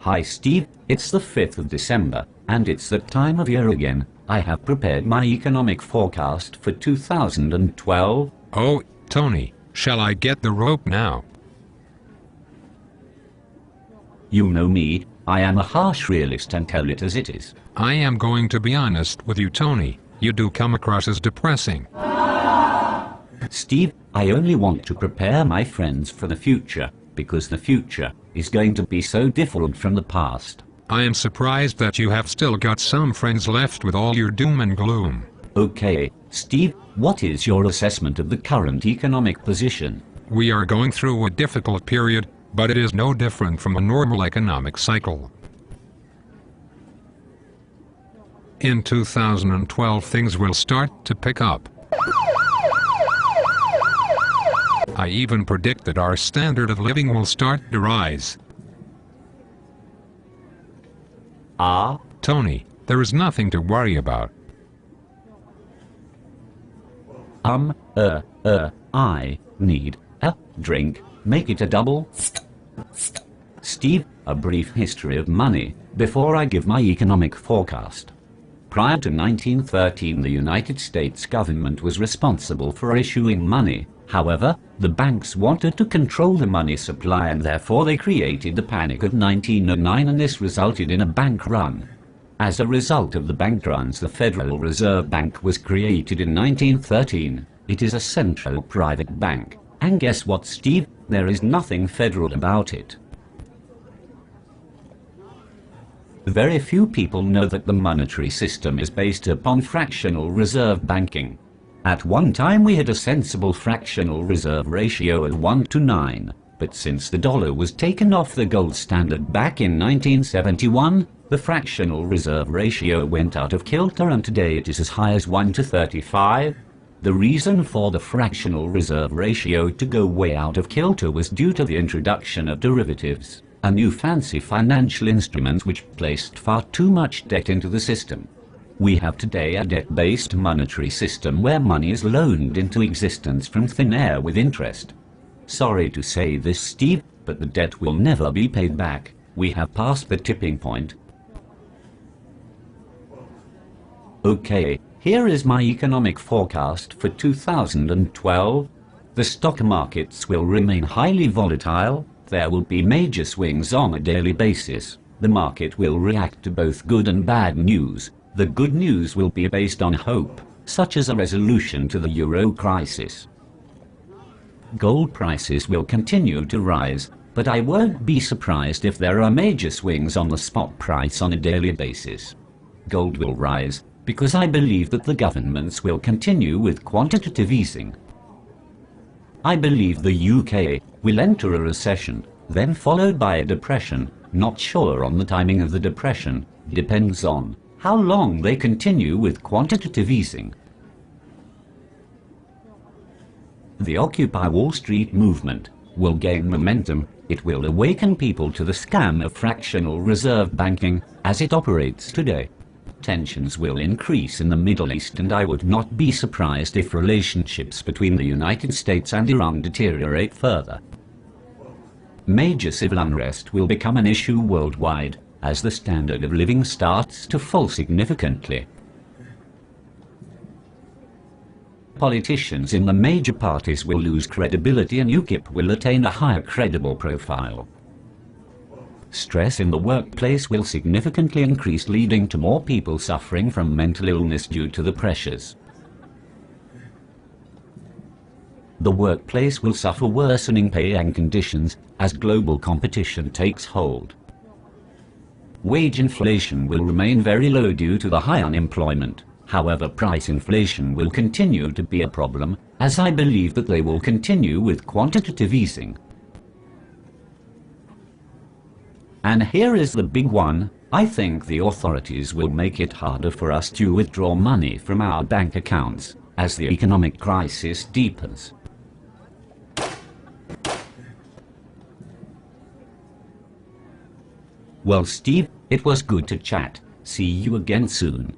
Hi Steve, it's the 5th of December, and it's that time of year again. I have prepared my economic forecast for 2012. Oh, Tony, shall I get the rope now? You know me, I am a harsh realist and tell it as it is. I am going to be honest with you, Tony. You do come across as depressing. Steve, I only want to prepare my friends for the future, because the future is going to be so different from the past. I am surprised that you have still got some friends left with all your doom and gloom. Okay, Steve, what is your assessment of the current economic position? We are going through a difficult period, but it is no different from a normal economic cycle. In 2012 things will start to pick up. I even predict that our standard of living will start to rise. Tony, there is nothing to worry about. I need a drink. Make it a double. Steve, a brief history of money, before I give my economic forecast. Prior to 1913, the United States government was responsible for issuing money. However, the banks wanted to control the money supply and therefore they created the Panic of 1909, and this resulted in a bank run. As a result of the bank runs, the Federal Reserve Bank was created in 1913. It is a central private bank. And guess what, Steve? There is nothing federal about it. Very few people know that the monetary system is based upon fractional reserve banking. At one time we had a sensible fractional reserve ratio of 1:9, but since the dollar was taken off the gold standard back in 1971, the fractional reserve ratio went out of kilter and today it is as high as 1:35. The reason for the fractional reserve ratio to go way out of kilter was due to the introduction of derivatives, a new fancy financial instrument which placed far too much debt into the system. We have today a debt-based monetary system where money is loaned into existence from thin air with interest. Sorry to say this, Steve, but the debt will never be paid back. We have passed the tipping point. Okay, here is my economic forecast for 2012. The stock markets will remain highly volatile. There will be major swings on a daily basis. The market will react to both good and bad news. The good news will be based on hope, such as a resolution to the euro crisis. Gold prices will continue to rise, but I won't be surprised if there are major swings on the spot price on a daily basis. Gold will rise because I believe that the governments will continue with quantitative easing. I believe the UK will enter a recession, then followed by a depression. Not sure on the timing of the depression. Depends on how long they continue with quantitative easing. The Occupy Wall Street movement will gain momentum. It will awaken people to the scam of fractional reserve banking as it operates today. Tensions will increase in the Middle East, and I would not be surprised if relationships between the United States and Iran deteriorate further. Major civil unrest will become an issue worldwide as the standard of living starts to fall significantly. Politicians in the major parties will lose credibility and UKIP will attain a higher credible profile. Stress in the workplace will significantly increase, leading to more people suffering from mental illness due to the pressures. The workplace will suffer worsening pay and conditions as global competition takes hold. Wage inflation will remain very low due to the high unemployment. However, price inflation will continue to be a problem, as I believe that they will continue with quantitative easing. And here is the big one. I think the authorities will make it harder for us to withdraw money from our bank accounts as the economic crisis deepens. Well, Steve, it was good to chat. See you again soon.